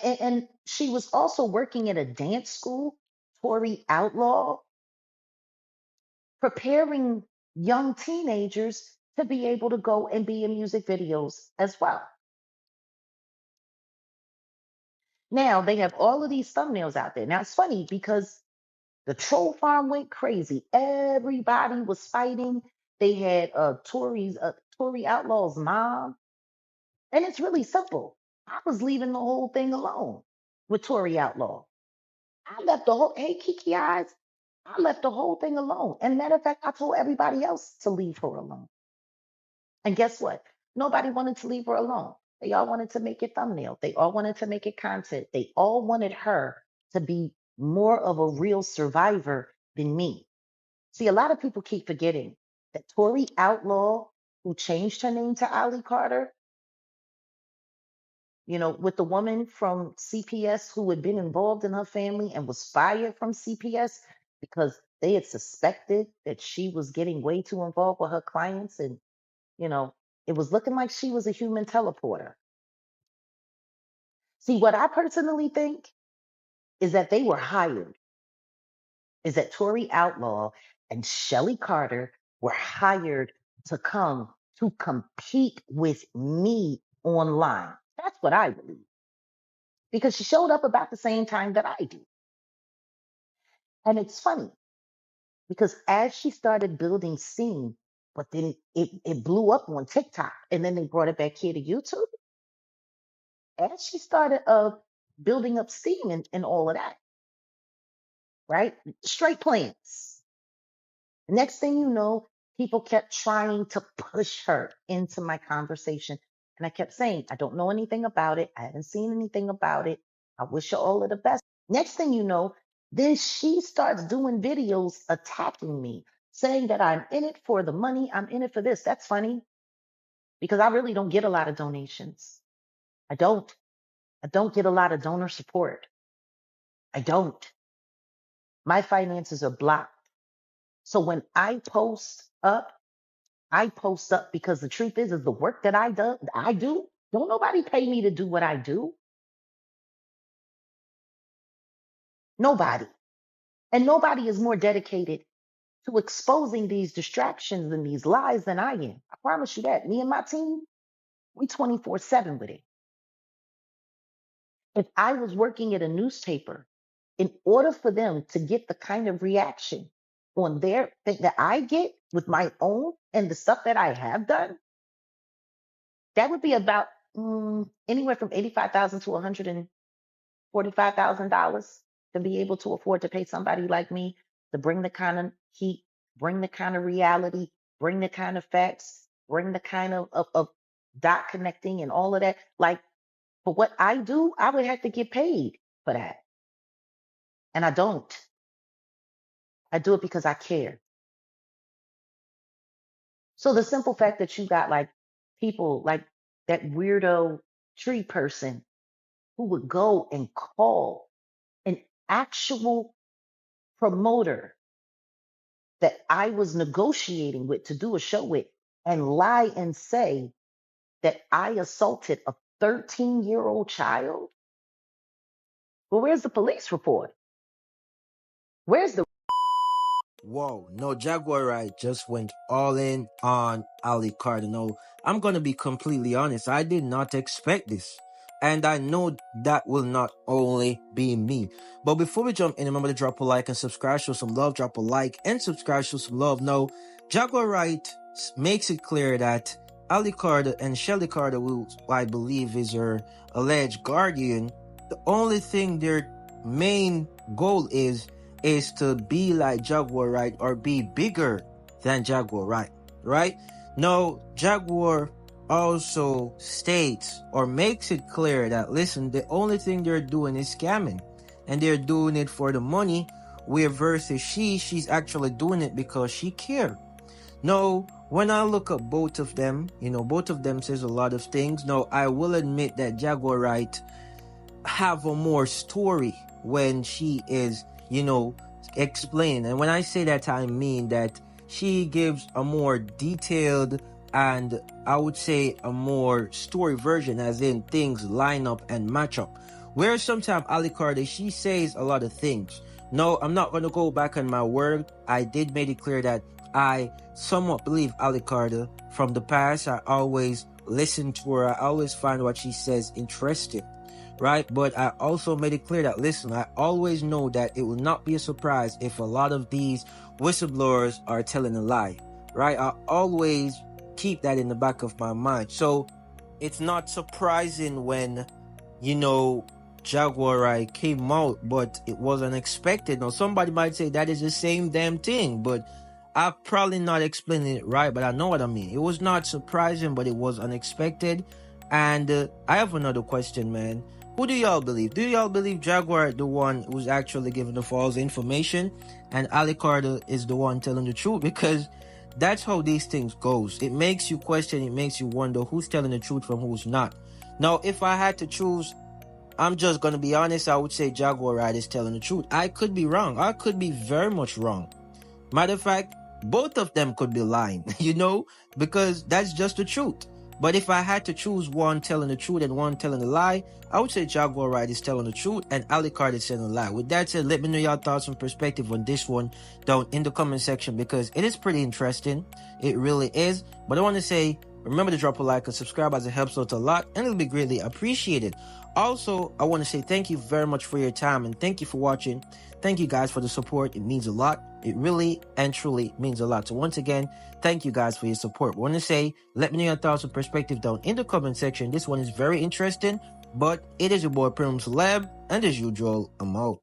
And she was also working at a dance school, Tori Outlaw, preparing young teenagers to be able to go and be in music videos as well. Now they have all of these thumbnails out there. Now it's funny because the troll farm went crazy. Everybody was fighting. They had Tori Outlaw's mom, and it's really simple. I was leaving the whole thing alone with Tori Outlaw. I left the whole hey Kiki eyes. I left the whole thing alone. And matter of fact, I told everybody else to leave her alone. And guess what? Nobody wanted to leave her alone. They all wanted to make it thumbnail. They all wanted to make it content. They all wanted her to be more of a real survivor than me. See, a lot of people keep forgetting that Tori Outlaw, who changed her name to Ali Carter, with the woman from CPS who had been involved in her family and was fired from CPS because they had suspected that she was getting way too involved with her clients. And, it was looking like she was a human teleporter. See, what I personally think is that they were hired, is that Tori Outlaw and Shelly Carter were hired to come to compete with me online. That's what I believe. Because she showed up about the same time that I do. And it's funny because as she started building steam, but then it blew up on TikTok and then they brought it back here to YouTube. As she started building up steam and all of that, right? Straight plants. Next thing you know, people kept trying to push her into my conversation. And I kept saying, I don't know anything about it. I haven't seen anything about it. I wish her all of the best. Next thing you know, then she starts doing videos attacking me, saying that I'm in it for the money. I'm in it for this. That's funny because I really don't get a lot of donations. I don't get a lot of donor support. I don't. My finances are blocked. So when I post up because the truth is the work that I do, don't nobody pay me to do what I do. Nobody. And nobody is more dedicated to exposing these distractions and these lies than I am. I promise you that. Me and my team, we 24/7 with it. If I was working at a newspaper, in order for them to get the kind of reaction on their thing that I get with my own and the stuff that I have done, that would be about anywhere from $85,000 to $145,000 to be able to afford to pay somebody like me to bring the kind of heat, bring the kind of reality, bring the kind of facts, bring the kind of dot connecting and all of that. Like for what I do, I would have to get paid for that. And I don't. I do it because I care. So the simple fact that you got like people like that weirdo tree person who would go and call an actual promoter that I was negotiating with to do a show with and lie and say that I assaulted a 13-year-old child. Well, where's the police report? Where's the Whoa, no, Jaguar Wright just went all in on Ali Cardinal. I'm gonna be completely honest, I did not expect this. And I know that will not only be me. But before we jump in, remember to drop a like and subscribe, show some love, drop a like and subscribe, show some love. No, Jaguar Wright makes it clear that Ali Carter and Shelly Carter, who I believe is her alleged guardian, the only thing their main goal is to be like Jaguar Wright or be bigger than Jaguar Wright, right? No, Jaguar also states or makes it clear that, listen, the only thing they're doing is scamming and they're doing it for the money, where versus she's actually doing it because she cares. No, when I look at both of them, both of them says a lot of things. No, I will admit that Jaguar Wright have a more story when she is explain. And when I say that, I mean that she gives a more detailed and I would say a more story version, as in things line up and match up. Where sometimes Ali Carter, she says a lot of things. No, I'm not going to go back on my word. I did make it clear that I somewhat believe Ali Carter from the past. I always listen to her. I always find what she says interesting, right? But I also made it clear that, listen, I always know that it will not be a surprise if a lot of these whistleblowers are telling a lie, right? I always keep that in the back of my mind. So it's not surprising when, you know, Jaguar Wright came out, but it was unexpected. Now, somebody might say that is the same damn thing, but I'm probably not explaining it right, but I know what I mean. It was not surprising, but it was unexpected. And I have another question, man. Who do y'all believe? Do y'all believe Jaguar, the one who's actually giving the false information, and Ali Carter is the one telling the truth? Because that's how these things goes. It makes you question, it makes you wonder who's telling the truth from who's not. Now, if I had to choose, I'm just going to be honest, I would say Jaguar Wright is telling the truth. I could be wrong. I could be very much wrong. Matter of fact, both of them could be lying, you know, because that's just the truth. But if I had to choose one telling the truth and one telling a lie, I would say Jaguar Wright is telling the truth and Ali Carter is telling a lie. With that said, let me know your thoughts and perspective on this one down in the comment section, because it is pretty interesting. It really is. But I want to say, remember to drop a like and subscribe, as it helps out a lot and it'll be greatly appreciated. Also, I want to say thank you very much for your time and thank you for watching. Thank you guys for the support. It means a lot. It really and truly means a lot. So once again, thank you guys for your support. I want to say, let me know your thoughts and perspective down in the comment section. This one is very interesting, but it is your boy Premium Celeb, and as usual, I'm out.